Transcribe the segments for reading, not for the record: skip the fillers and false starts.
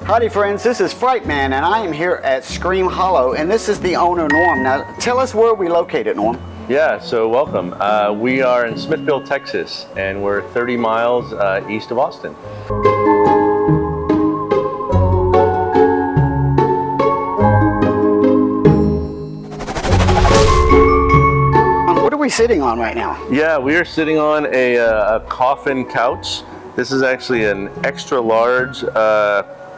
Howdy friends, this is Frightman and I am here at Scream Hollow and this is the owner Norm. Now tell us where we located, Norm. Yeah, so welcome. We are in Smithville, Texas, and we're 30 miles east of Austin. What are we sitting on right now? Yeah, we are sitting on a coffin couch. This is actually an extra large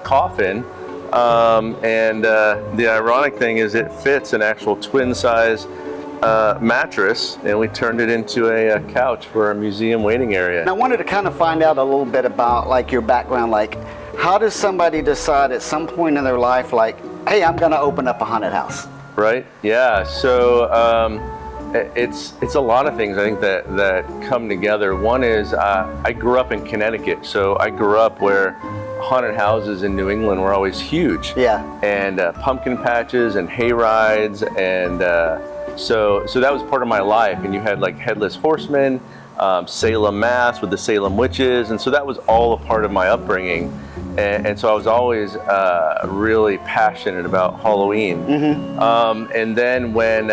coffin, and the ironic thing is it fits an actual twin size mattress, and we turned it into a couch for a museum waiting area. And I wanted to kind of find out a little bit about like your background, like how does somebody decide at some point in their life like, hey, I'm gonna open up a haunted house? Right, yeah, so it's a lot of things I think that come together. One is I grew up in Connecticut, so I grew up where haunted houses in New England were always huge. Yeah. And pumpkin patches and hay rides, and so that was part of my life. And you had like Headless Horsemen, Salem, Mass with the Salem witches, and so that was all a part of my upbringing. And so I was always really passionate about Halloween. Mm-hmm. And then when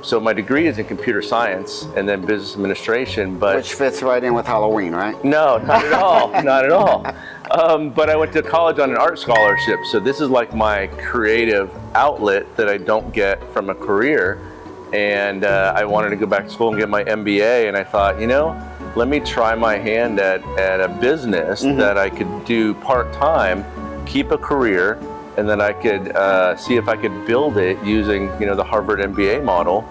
so my degree is in computer science and then business administration, but which fits right in with Halloween, right? No, not at all, not at all. But I went to college on an art scholarship, so this is like my creative outlet that I don't get from a career. And I wanted to go back to school and get my MBA, and I thought, you know, let me try my hand at a business that I could do part-time, keep a career, and then I could see if I could build it using, you know, the Harvard MBA model,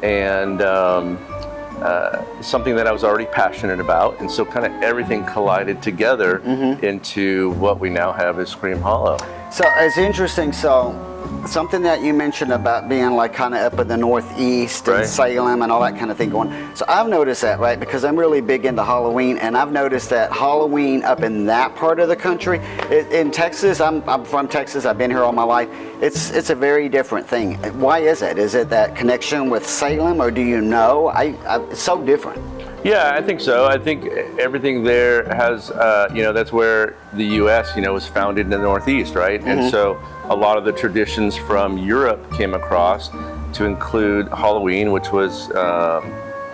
and something that I was already passionate about, and so kind of everything collided together into what we now have as Scream Hollow. So it's interesting. So something that you mentioned about being like kind of up in the Northeast and Salem and all that kind of thing going. So I've noticed that, right? Because I'm really big into Halloween, and I've noticed that Halloween up in that part of the country, in Texas, I'm from Texas, I've been here all my life, it's a very different thing. Why is it? Is it that connection with Salem, or do you know? It's so different. Yeah, I think so. I think everything there has, you know, that's where the U.S., you know, was founded in the Northeast, right? And so a lot of the traditions from Europe came across to include Halloween, which was,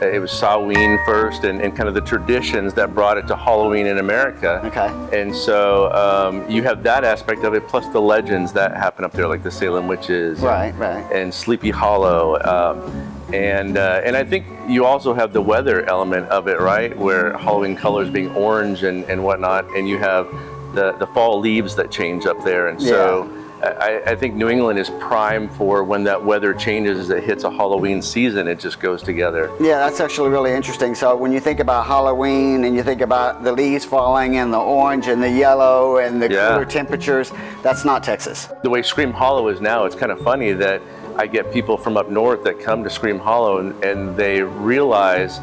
it was Samhain first, and kind of the traditions that brought it to Halloween in America. Okay. And so you have that aspect of it, plus the legends that happen up there, like the Salem witches. Right. And Sleepy Hollow. And I think you also have the weather element of it, right? Where Halloween colors being orange and whatnot, and you have the fall leaves that change up there. And so I think New England is prime for when that weather changes, as it hits a Halloween season, it just goes together. Yeah, that's actually really interesting. So when you think about Halloween and you think about the leaves falling and the orange and the yellow and the cooler temperatures, that's not Texas. The way Scream Hollow is now, it's kind of funny that I get people from up north that come to Scream Hollow and they realize,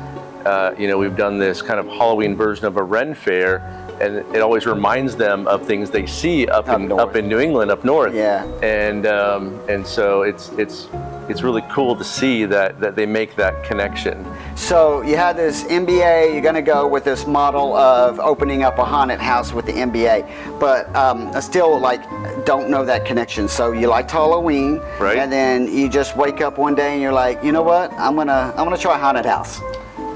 you know, we've done this kind of Halloween version of a Ren Fair, and it always reminds them of things they see up in New England, up north. Yeah. And so it's really cool to see that they make that connection. So you had this MBA, you're going to go with this model of opening up a haunted house with the MBA, but I still like don't know that connection. So you liked Halloween, right? And then you just wake up one day and you're like, you know what? I'm gonna try a haunted house.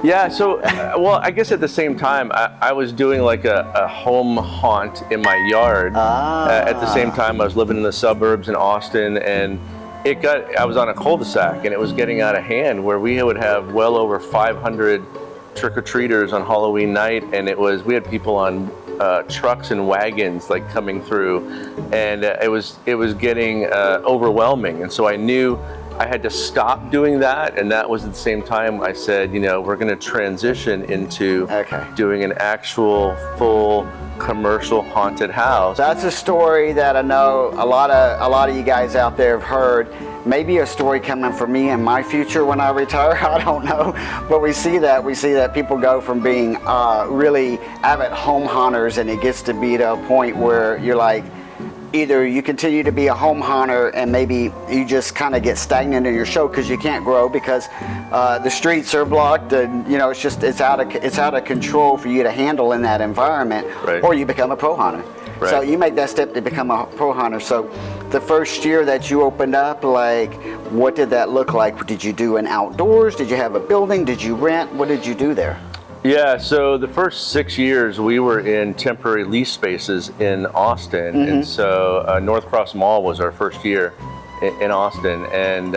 Yeah, so, well, I guess at the same time, I was doing like a home haunt in my yard. At the same time, I was living in the suburbs in Austin, and I was on a cul-de-sac, and it was getting out of hand, where we would have well over 500 trick-or-treaters on Halloween night, and we had people on trucks and wagons like coming through, and it was getting overwhelming, and so I knew I had to stop doing that, and that was at the same time I said, you know, we're going to transition into doing an actual full commercial haunted house. That's a story that I know a lot of you guys out there have heard. Maybe a story coming for me in my future when I retire, I don't know. But we see that people go from being really avid home haunters, and it gets to be to a point where you're like, either you continue to be a home haunter and maybe you just kind of get stagnant in your show because you can't grow because the streets are blocked, and you know it's out of control for you to handle in that environment, or you become a pro haunter. Right. So you make that step to become a pro hunter. So the first year that you opened up, like, what did that look like? Did you do an outdoors? Did you have a building? Did you rent? What did you do there? Yeah, so the first 6 years we were in temporary lease spaces in Austin, and so North Cross Mall was our first year in Austin, and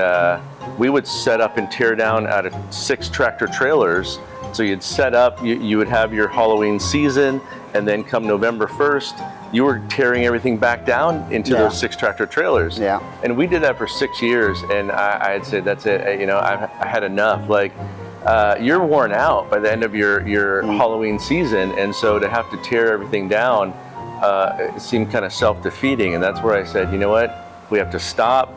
we would set up and tear down out of 6 tractor trailers. So you'd set up, you would have your Halloween season, and then come November 1st, you were tearing everything back down into those 6 tractor trailers. Yeah. And we did that for 6 years, and I'd say that's it. You know, I had enough. Like, you're worn out by the end of your Halloween season, and so to have to tear everything down, it seemed kind of self-defeating. And that's where I said, you know what, we have to stop,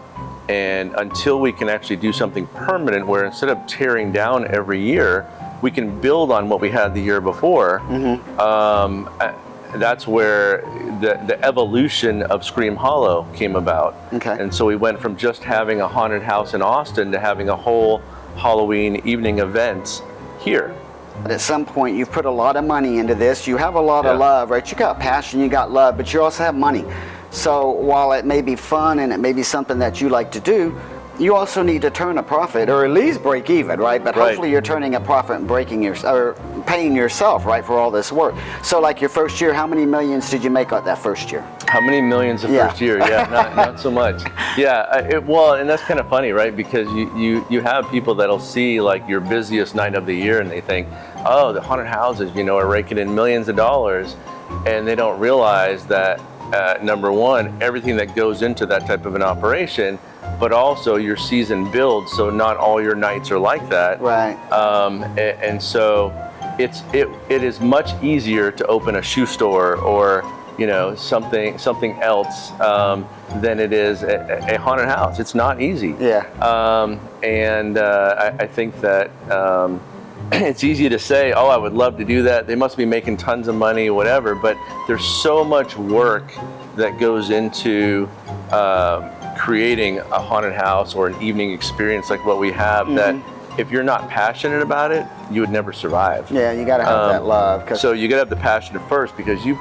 and until we can actually do something permanent, where instead of tearing down every year, we can build on what we had the year before. That's where the evolution of Scream Hollow came about. Okay. And so we went from just having a haunted house in Austin to having a whole Halloween evening event here. But at some point, you've put a lot of money into this. You have a lot of love, right? You got passion, you got love, but you also have money. So while it may be fun and it may be something that you like to do, you also need to turn a profit, or at least break even, right? But hopefully you're turning a profit and paying yourself, right, for all this work. So like your first year, how many millions did you make out that first year? How many millions the first year? Yeah, not so much. Yeah, well, and that's kind of funny, right? Because you have people that'll see like your busiest night of the year, and they think, oh, the haunted houses, you know, are raking in millions of dollars, and they don't realize that number one, everything that goes into that type of an operation, but also your season builds, so not all your nights are like that. Right. And so it is much easier to open a shoe store or, you know, something else than it is a haunted house. It's not easy. Yeah. I think that it's easy to say, oh, I would love to do that. They must be making tons of money, whatever. But there's so much work that goes into creating a haunted house or an evening experience like what we have, that if you're not passionate about it, you would never survive. Yeah, you got to have that love. So you got to have the passion at first, because you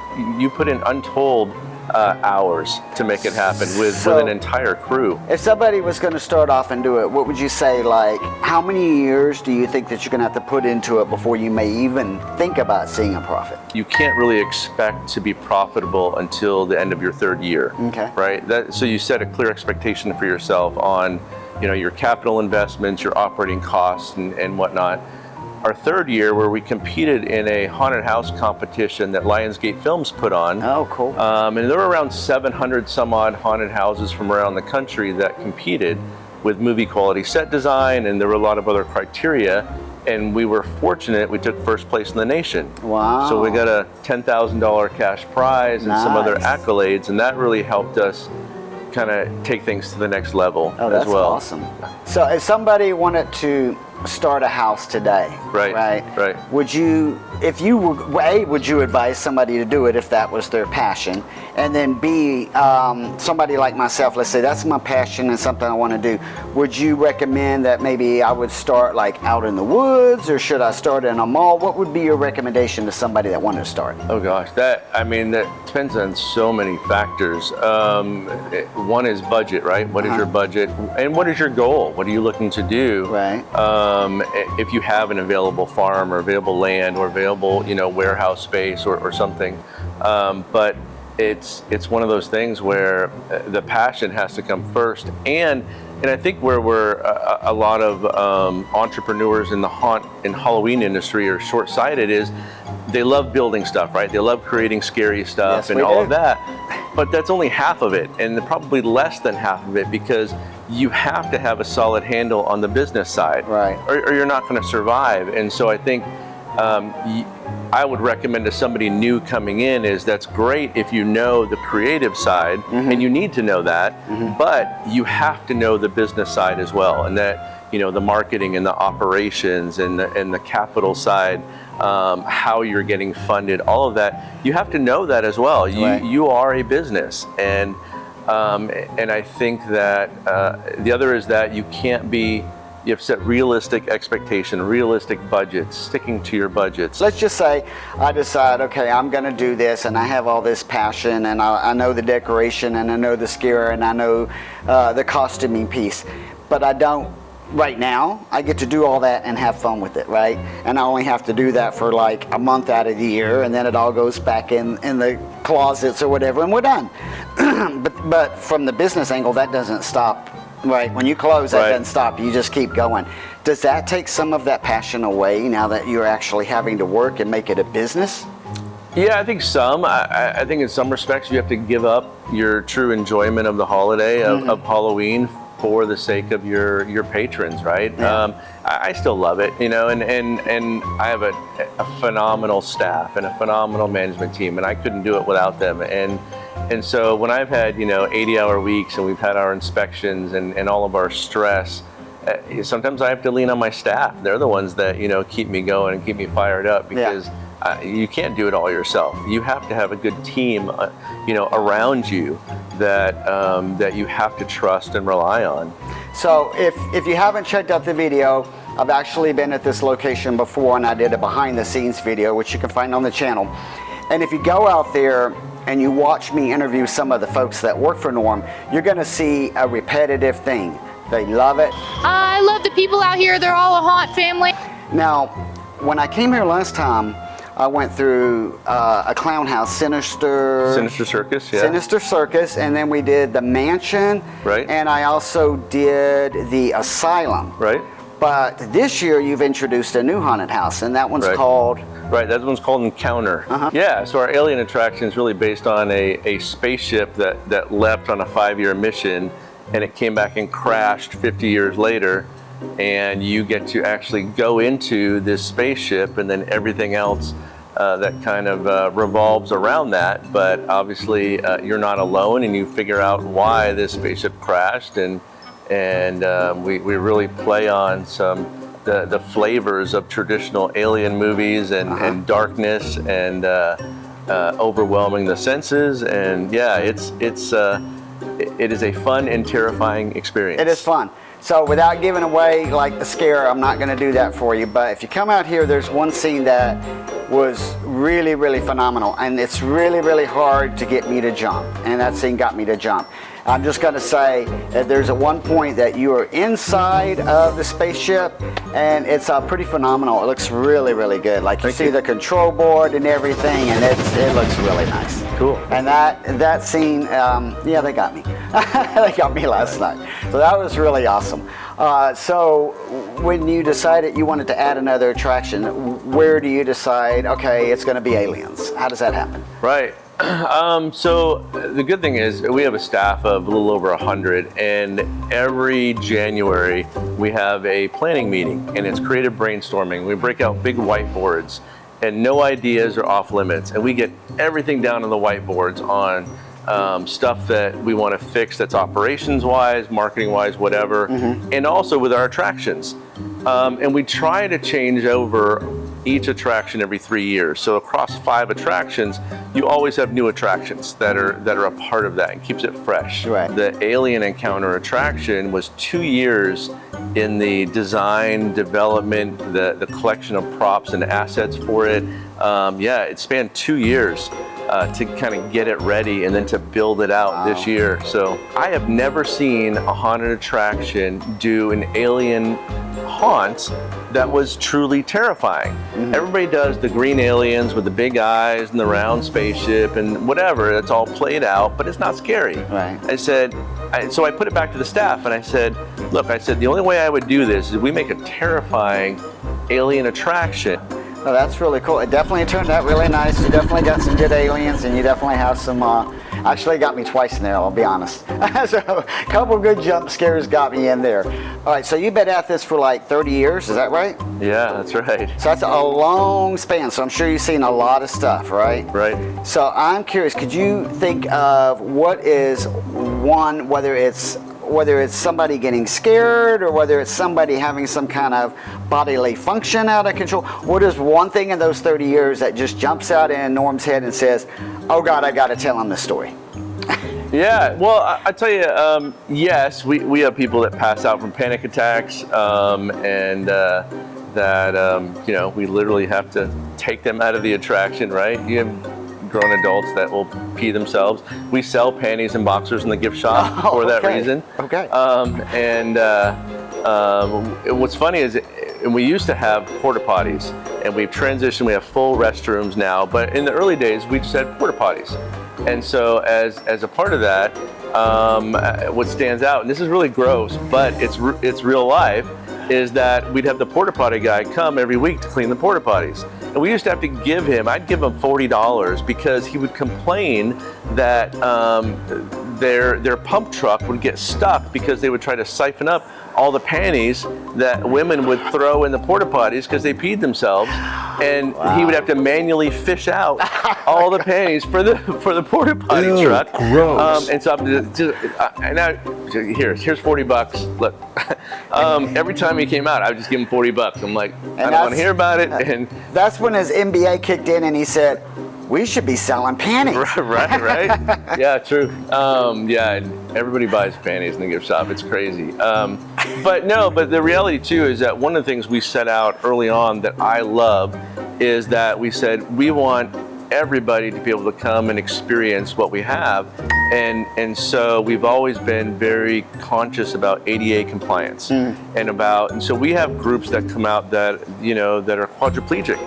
put in untold hours to make it happen with an entire crew. If somebody was going to start off and do it, what would you say, like, how many years do you think that you're going to have to put into it before you may even think about seeing a profit? You can't really expect to be profitable until the end of your 3rd year. Okay. Right? So you set a clear expectation for yourself on, you know, your capital investments, your operating costs, and whatnot. Our 3rd year, where we competed in a haunted house competition that Lionsgate Films put on. Oh, cool. And there were around 700 some odd haunted houses from around the country that competed with movie quality set design, and there were a lot of other criteria. And we were fortunate, we took 1st place in the nation. Wow. So we got a $10,000 cash prize and some other accolades, and that really helped us kind of take things to the next level as well. Awesome. So if somebody wanted to start a house today, right, would you, if you were, A, would you advise somebody to do it if that was their passion? And then B, somebody like myself, let's say that's my passion and something I want to do, would you recommend that maybe I would start like out in the woods, or should I start in a mall? What would be your recommendation to somebody that wanted to start? Oh gosh, that depends on so many factors. One is budget, right? What is your budget, and what is your goal? What are you looking to do? Right. If you have an available farm or available land or available, you know, warehouse space or something, but it's one of those things where the passion has to come first, and I think where we're a lot of entrepreneurs in the Halloween industry are short-sighted is they love building stuff, right? They love creating scary stuff and all of that, but that's only half of it, and probably less than half of it, because you have to have a solid handle on the business side, right? Or you're not going to survive. And so I think I would recommend to somebody new coming in is that's great if you know the creative side, and you need to know that, but you have to know the business side as well, and that, you know, the marketing and the operations and the capital side, how you're getting funded, all of that, you have to know that as well. You are a business, and I think that the other is that you can't be You have to set realistic expectation, realistic budgets, sticking to your budgets. Let's just say I decide, okay, I'm going to do this, and I have all this passion, and I know the decoration, and I know the scare, and I know the costuming piece, but I don't. Right now, I get to do all that and have fun with it, right? And I only have to do that for like a month out of the year, and then it all goes back in the closets or whatever, and we're done. but from the business angle, that doesn't stop, right? When you close, that doesn't stop. You just keep going. Does that take some of that passion away now that you're actually having to work and make it a business? Yeah, I think some. I think in some respects you have to give up your true enjoyment of the holiday, of Halloween, for the sake of your patrons, right? Yeah. I still love it, you know, and I have a phenomenal staff and a phenomenal management team, and I couldn't do it without them. And so when I've had, you know, 80-hour weeks, and we've had our inspections and all of our stress, sometimes I have to lean on my staff. They're the ones that, you know, keep me going and keep me fired up, because you can't do it all yourself. You have to have a good team, you know, around you that you have to trust and rely on. So if you haven't checked out the video, I've actually been at this location before, and I did a behind the scenes video, which you can find on the channel. And if you go out there and you watch me interview some of the folks that work for Norm, you're going to see a repetitive thing. They love it. I love the people out here. They're all a haunt family. Now, when I came here last time, I went through a clown house, Sinister Circus, yeah. Sinister Circus, and then we did the mansion, right? And I also did the asylum, right? But this year you've introduced a new haunted house, and that one's called... Right, that one's called Encounter. Yeah, so our alien attraction is really based on a spaceship that left on a 5-year mission, and it came back and crashed 50 years later. And you get to actually go into this spaceship, and then everything else that kind of revolves around that. But obviously you're not alone, and you figure out why this spaceship crashed, and we really play on the flavors of traditional alien movies, and darkness, and overwhelming the senses. And yeah, it is a fun and terrifying experience. It is fun. So without giving away like the scare, I'm not going to do that for you. But if you come out here, there's one scene that was really, really phenomenal. And it's really, really hard to get me to jump. And that scene got me to jump. I'm just going to say that there's at one point that you are inside of the spaceship, and it's pretty phenomenal. It looks really, really good. Like you see the control board and everything, and it looks really nice. Cool. And that scene, yeah, they got me. They got me last night. So that was really awesome. So when you decided you wanted to add another attraction, where do you decide, okay, it's going to be aliens? How does that happen? Right. So the good thing is we have a staff of a little over 100, and every January we have a planning meeting, and it's creative brainstorming. We break out big whiteboards, and no ideas are off limits, and we get everything down on the whiteboards on stuff that we want to fix, that's operations wise, marketing wise, whatever, and also with our attractions. And we try to change over each attraction every 3 years. So across 5 attractions, you always have new attractions that are a part of that, and keeps it fresh. Right. The Alien Encounter attraction was 2 years in the design, development, the collection of props and assets for it. Yeah, it spanned 2 years to kind of get it ready and then to build it out this year. So I have never seen a haunted attraction do an alien haunt that was truly terrifying. Everybody does the green aliens with the big eyes and the round spaceship and whatever, it's all played out, but it's not scary. Right. I said, so I put it back to the staff, and I said, look, the only way I would do this is we make a terrifying alien attraction. Oh, that's really cool. It definitely turned out really nice. You definitely got some good aliens, and you definitely have some, actually got me twice in there, I'll be honest. So a couple good jump scares got me in there. All right, so you've been at this for like 30 years, is that right? Yeah, that's right. So that's a long span, so I'm sure you've seen a lot of stuff, right? Right. So I'm curious, could you think of what is one, whether it's whether it's somebody getting scared or whether it's somebody having some kind of bodily function out of control, what is one thing in those 30 years that just jumps out in Norm's head and says, oh God, I got to tell him this story? Yeah, well, I tell you, yes, we have people that pass out from panic attacks, and that, you know, we literally have to take them out of the attraction, right? You have grown adults that will pee themselves. We sell panties and boxers in the gift shop for that reason. Okay. What's funny is, and we used to have porta potties, and we've transitioned, we have full restrooms now, but in the early days, we just had porta potties. And so as a part of that, what stands out, and this is really gross, but it's real life, is that we'd have the porta potty guy come every week to clean the porta potties. And we used to have to I'd give him $40 because he would complain that their pump truck would get stuck because they would try to siphon up all the panties that women would throw in the porta potties because they peed themselves, and he would have to manually fish out all the panties for the porta potty truck. Gross. And so here's $40. Look, every time he came out, I would just give him $40. I'm like, I don't want to hear about it. And that's when his MBA kicked in, and he said, we should be selling panties. Right. Yeah, true. Yeah, everybody buys panties in the gift shop. It's crazy. But the reality too is that one of the things we set out early on that I love is that we said we want everybody to be able to come and experience what we have, and so we've always been very conscious about ADA compliance, and so we have groups that come out that that are quadriplegic,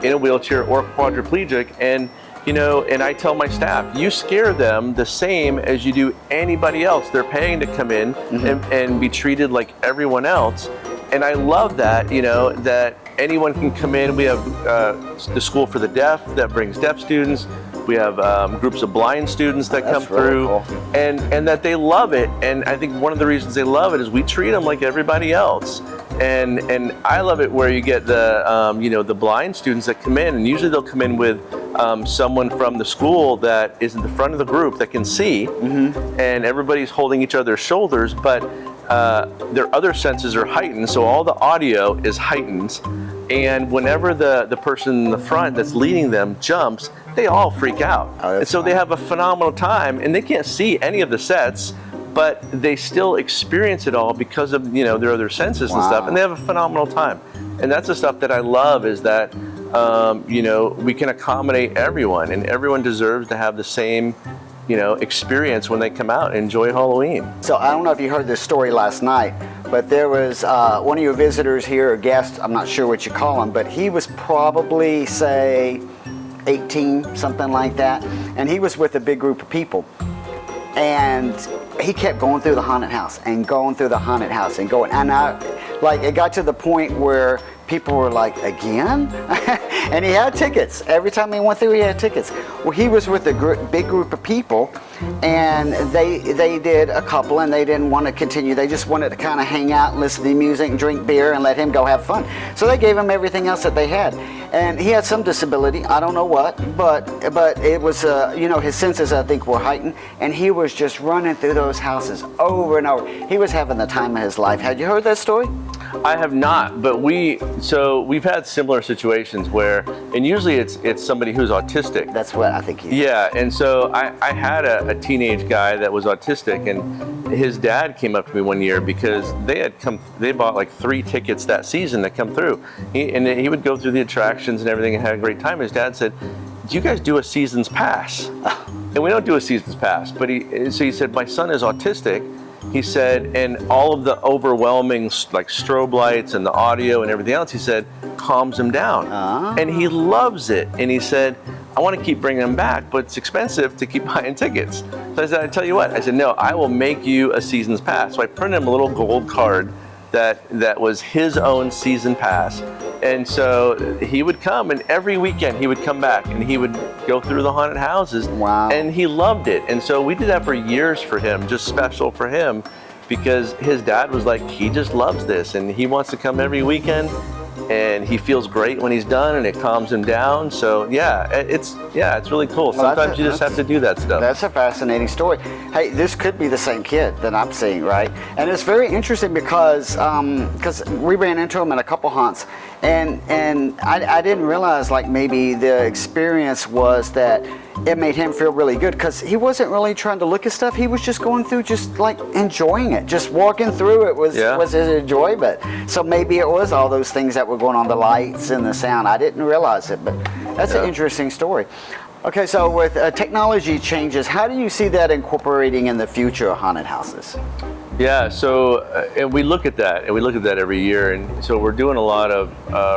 in a wheelchair or quadriplegic, and I tell my staff, you scare them the same as you do anybody else. They're paying to come in and be treated like everyone else. And I love that, that anyone can come in. We have the School for the Deaf that brings deaf students. We have groups of blind students that come through, cool. and that they love it. And I think one of the reasons they love it is we treat them like everybody else. And I love it where you get the the blind students that come in, and usually they'll come in with someone from the school that is in the front of the group that can see, and everybody's holding each other's shoulders, but their other senses are heightened, so all the audio is heightened, and whenever the person in the front that's leading them jumps, they all freak out. And so they have a phenomenal time, and they can't see any of the sets, but they still experience it all because of their other senses and stuff, and they have a phenomenal time. And that's the stuff that I love, is that we can accommodate everyone, and everyone deserves to have the same experience when they come out and enjoy Halloween. So I don't know if you heard this story last night, but there was one of your visitors here, a guest, I'm not sure what you call him, but he was probably, say, 18, something like that, and he was with a big group of people. And he kept going through the haunted house and going through the haunted house and going. And it got to the point where people were like, again? And he had tickets. Every time he went through, he had tickets. Well, he was with a big group of people, and they did a couple, and they didn't want to continue. They just wanted to kind of hang out and listen to the music and drink beer and let him go have fun. So they gave him everything else that they had. And he had some disability, I don't know what, but it was, his senses, I think, were heightened, and he was just running through those houses over and over. He was having the time of his life. Had you heard that story? I have not, but we've had similar situations where, and usually it's somebody who's autistic. That's what I think he is. Yeah, and so I had a teenage guy that was autistic, and his dad came up to me one year because they bought like 3 tickets that season to come through. He would go through the attractions and everything and had a great time. His dad said, do you guys do a season's pass? And we don't do a season's pass, but he said, my son is autistic. He said, and all of the overwhelming like strobe lights and the audio and everything else, he said, calms him down. And he loves it. And he said, I want to keep bringing him back, but it's expensive to keep buying tickets. So I said, I tell you what, I said, no, I will make you a season's pass. So I printed him a little gold card that was his own season pass. And so he would come, and every weekend he would come back and he would go through the haunted houses. Wow. And he loved it. And so we did that for years for him, just special for him, because his dad was like, he just loves this and he wants to come every weekend. and he feels great when he's done, and it calms him down. So yeah, it's really cool. Well, Sometimes you just have to do that stuff. That's a fascinating story. Hey, this could be the same kid that I'm seeing, right? And it's very interesting because we ran into him in a couple hunts, and I didn't realize like maybe the experience was that it made him feel really good because he wasn't really trying to look at stuff. He was just going through, just like enjoying it, just walking through it was his enjoyment. So maybe it was all those things that were going on, the lights and the sound. I didn't realize it, but that's an interesting story. Okay, so with technology changes, how do you see that incorporating in the future of haunted houses? Yeah, so and we look at that, every year, and so we're doing a lot of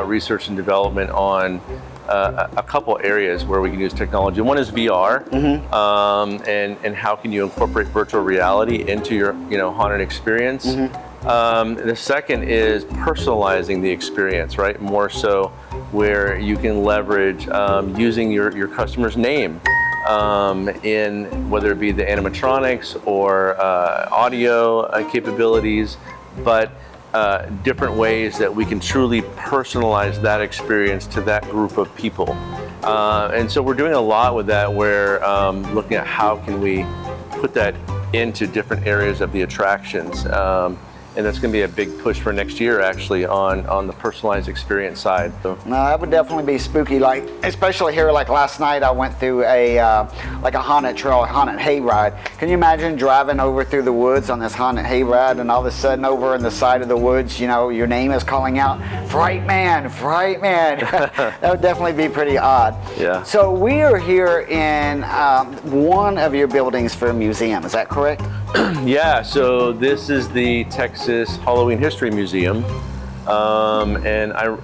research and development on a couple areas where we can use technology. One is VR, and how can you incorporate virtual reality into your haunted experience. The second is personalizing the experience, right? More so where you can leverage using your customer's name in whether it be the animatronics or audio capabilities, but different ways that we can truly personalize that experience to that group of people. And so we're doing a lot with that. We're looking at how can we put that into different areas of the attractions. And that's going to be a big push for next year, actually, on the personalized experience side. So. No, that would definitely be spooky. Like, especially here, like last night, I went through a haunted trail, a haunted hayride. Can you imagine driving over through the woods on this haunted hayride, and all of a sudden, over in the side of the woods, your name is calling out, "Frightman, Frightman." That would definitely be pretty odd. Yeah. So we are here in one of your buildings for a museum. Is that correct? Yeah. So this is the Texas Halloween History Museum, and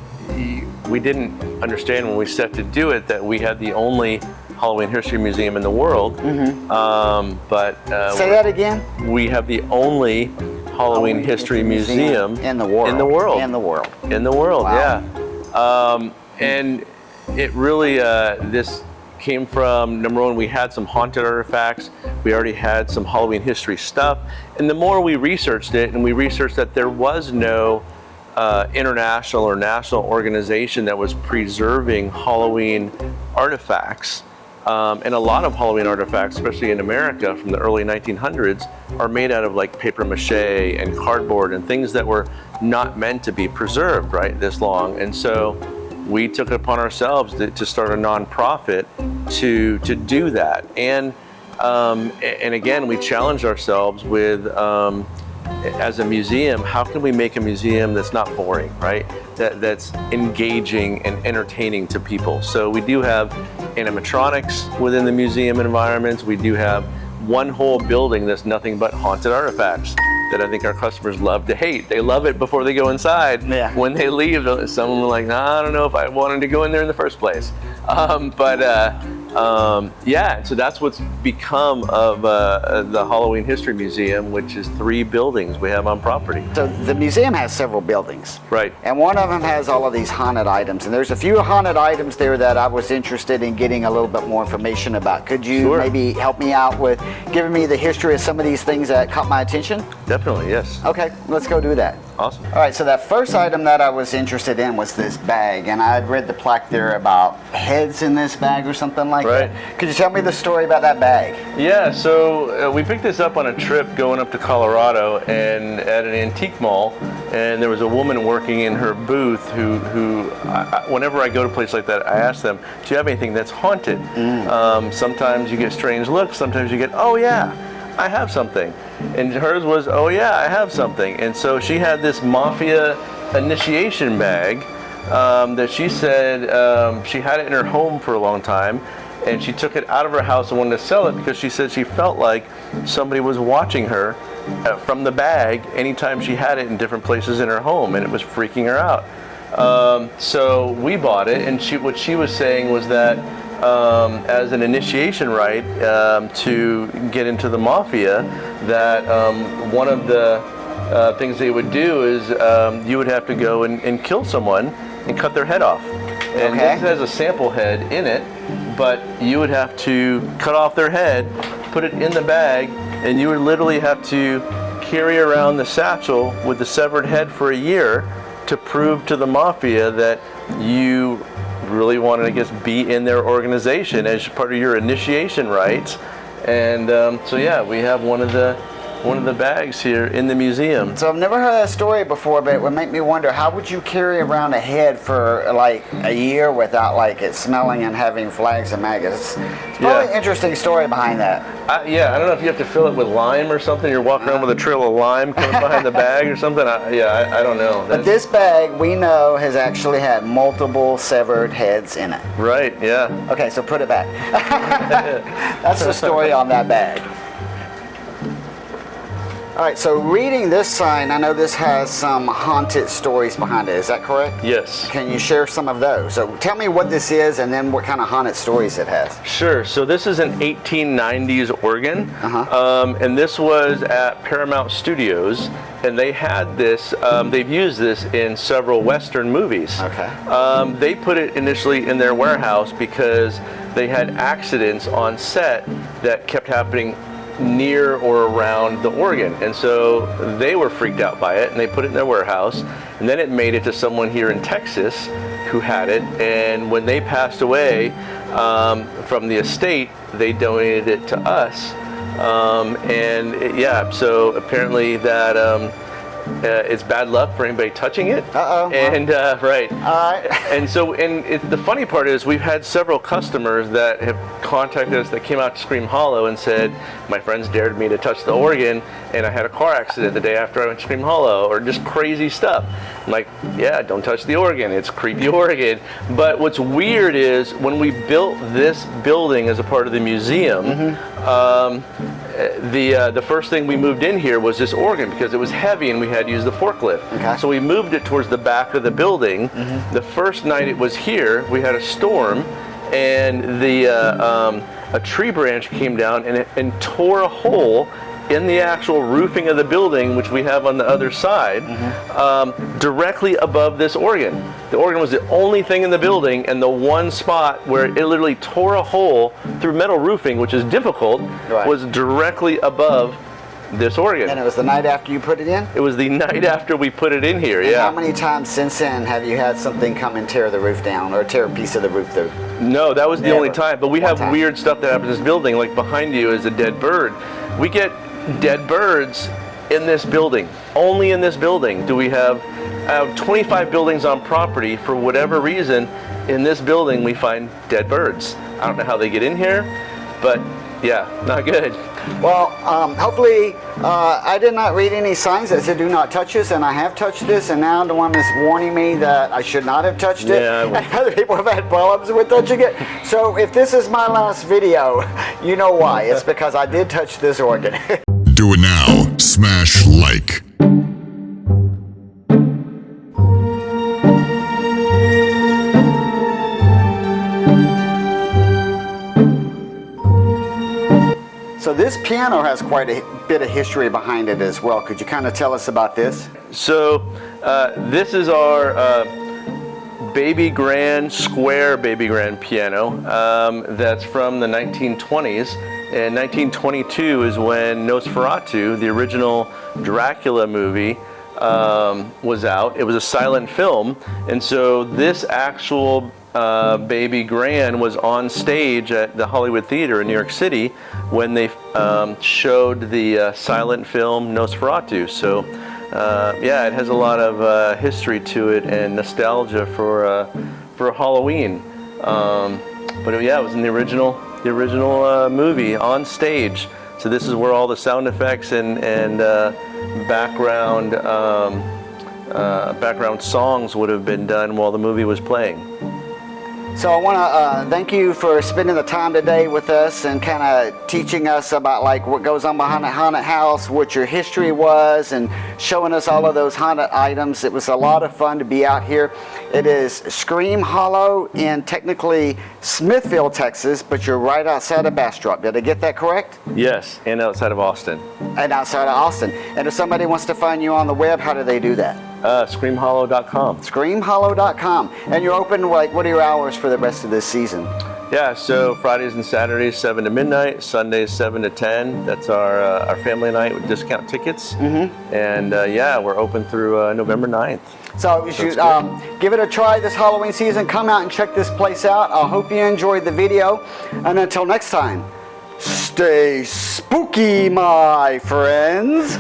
we didn't understand when we set to do it that we had the only Halloween History Museum in the world. But say that again. We have the only Halloween History Museum in the world. In the world. In the world. In the world. Wow. Yeah. And it really this came from, number one, we had some haunted artifacts. We already had some Halloween history stuff. And the more we researched it, and we researched that there was no international or national organization that was preserving Halloween artifacts. And a lot of Halloween artifacts, especially in America from the early 1900s, are made out of like paper mache and cardboard and things that were not meant to be preserved, right, this long. And so we took it upon ourselves to start a nonprofit to do that. And again, we challenged ourselves with, as a museum, how can we make a museum that's not boring, right? That's engaging and entertaining to people. So we do have animatronics within the museum environments. We do have one whole building that's nothing but haunted artifacts that I think our customers love to hate. They love it before they go inside. Yeah. When they leave, someone will like, nah, I don't know if I wanted to go in there in the first place. Yeah, so that's what's become of the Halloween History Museum, which is 3 buildings we have on property. So the museum has several buildings. Right. And one of them has all of these haunted items. And there's a few haunted items there that I was interested in getting a little bit more information about. Could you maybe help me out with giving me the history of some of these things that caught my attention? Definitely, yes. Okay, let's go do that. Awesome. All right, so that first item that I was interested in was this bag, and I had read the plaque there about heads in this bag or something like that. Could you tell me the story about that bag? Yeah, so we picked this up on a trip going up to Colorado and at an antique mall, and there was a woman working in her booth who whenever I go to a place like that, I ask them, do you have anything that's haunted? Sometimes you get strange looks, sometimes you get, oh yeah, I have something. And hers was, oh yeah, I have something. And so she had this mafia initiation bag that she said she had it in her home for a long time, and she took it out of her house and wanted to sell it because she said she felt like somebody was watching her from the bag anytime she had it in different places in her home, and it was freaking her out. So we bought it, and what she was saying was that as an initiation rite to get into the mafia, that one of the things they would do is you would have to go and kill someone and cut their head off. And this has a sample head in it, but you would have to cut off their head, put it in the bag, and you would literally have to carry around the satchel with the severed head for a year to prove to the mafia that you really want to, I guess, be in their organization as part of your initiation rites. And so yeah, we have one of the bags here in the museum. So I've never heard that story before, but it would make me wonder, how would you carry around a head for like a year without like it smelling and having flags and maggots? It's probably an interesting story behind that. Yeah, I don't know if you have to fill it with lime or something. You're walking around with a trail of lime coming behind the bag or something. I don't know. But this bag, we know, has actually had multiple severed heads in it. Right, yeah. Okay, so put it back. That's the story on that bag. All right, so reading this sign, I know this has some haunted stories behind it. Is that correct? Yes. Can you share some of those? So tell me what this is and then what kind of haunted stories it has. Sure. So this is an 1890s organ, and this was at Paramount Studios, and they had this, they've used this in several Western movies. Okay. They put it initially in their warehouse because they had accidents on set that kept happening near or around the organ, and so they were freaked out by it and they put it in their warehouse, and then it made it to someone here in Texas who had it, and when they passed away from the estate, they donated it to us, so apparently that it's bad luck for anybody touching it. And right. All right. And so, the funny part is, we've had several customers that have contacted us that came out to Scream Hollow and said, my friends dared me to touch the organ, and I had a car accident the day after I went to Scream Hollow, or just crazy stuff. I'm like, yeah, don't touch the organ. It's a creepy organ. But what's weird is when we built this building as a part of the museum, the first thing we moved in here was this organ because it was heavy and we had to use the forklift. Okay. So we moved it towards the back of the building. The first night it was here, we had a storm, and a tree branch came down and tore a hole in the actual roofing of the building, which we have on the other side, directly above this organ. The organ was the only thing in the building, and the one spot where it literally tore a hole through metal roofing, which is difficult, was directly above this organ. And it was the night after you put it in? It was the night after we put it in here, and how many times since then have you had something come and tear the roof down or tear a piece of the roof through? No, that was the only time. But we have time. Weird stuff that happens in this building. Like behind you is a dead bird. We get dead birds in this building. Only in this building do we have 25 buildings on property. For whatever reason, in this building we find dead birds. I don't know how they get in here, but yeah, not good. Well, hopefully, I did not read any signs that said do not touch this, and I have touched this, and now the one is warning me that I should not have touched it. Yeah, and other people have had problems with touching it. So if this is my last video, you know why. It's because I did touch this organ. Do it now. Smash like. So this piano has quite a bit of history behind it as well. Could you kind of tell us about this? So this is our baby grand, square baby grand piano that's from the 1920s. And 1922 is when Nosferatu, the original Dracula movie, was out. It was a silent film, and so this actual baby grand was on stage at the Hollywood Theater in New York City when they showed the silent film Nosferatu. So yeah, it has a lot of history to it and nostalgia for Halloween. But yeah, it was in the original movie on stage. So this is where all the sound effects and background songs would have been done while the movie was playing. So I want to thank you for spending the time today with us and kind of teaching us about like what goes on behind a haunted house, what your history was, and showing us all of those haunted items. It was a lot of fun to be out here. It is Scream Hollow in technically Smithville, Texas, but you're right outside of Bastrop. Did I get that correct? Yes, and outside of Austin. And outside of Austin. And if somebody wants to find you on the web, how do they do that? Screamhollow.com. Screamhollow.com. And you're open, like, what are your hours for the rest of this season? Yeah, so Fridays and Saturdays 7 to midnight, Sundays 7 to 10. That's our family night with discount tickets. And yeah, we're open through November 9th. So you should give it a try this Halloween season. Come out and check this place out. I hope you enjoyed the video. And until next time, stay spooky, my friends.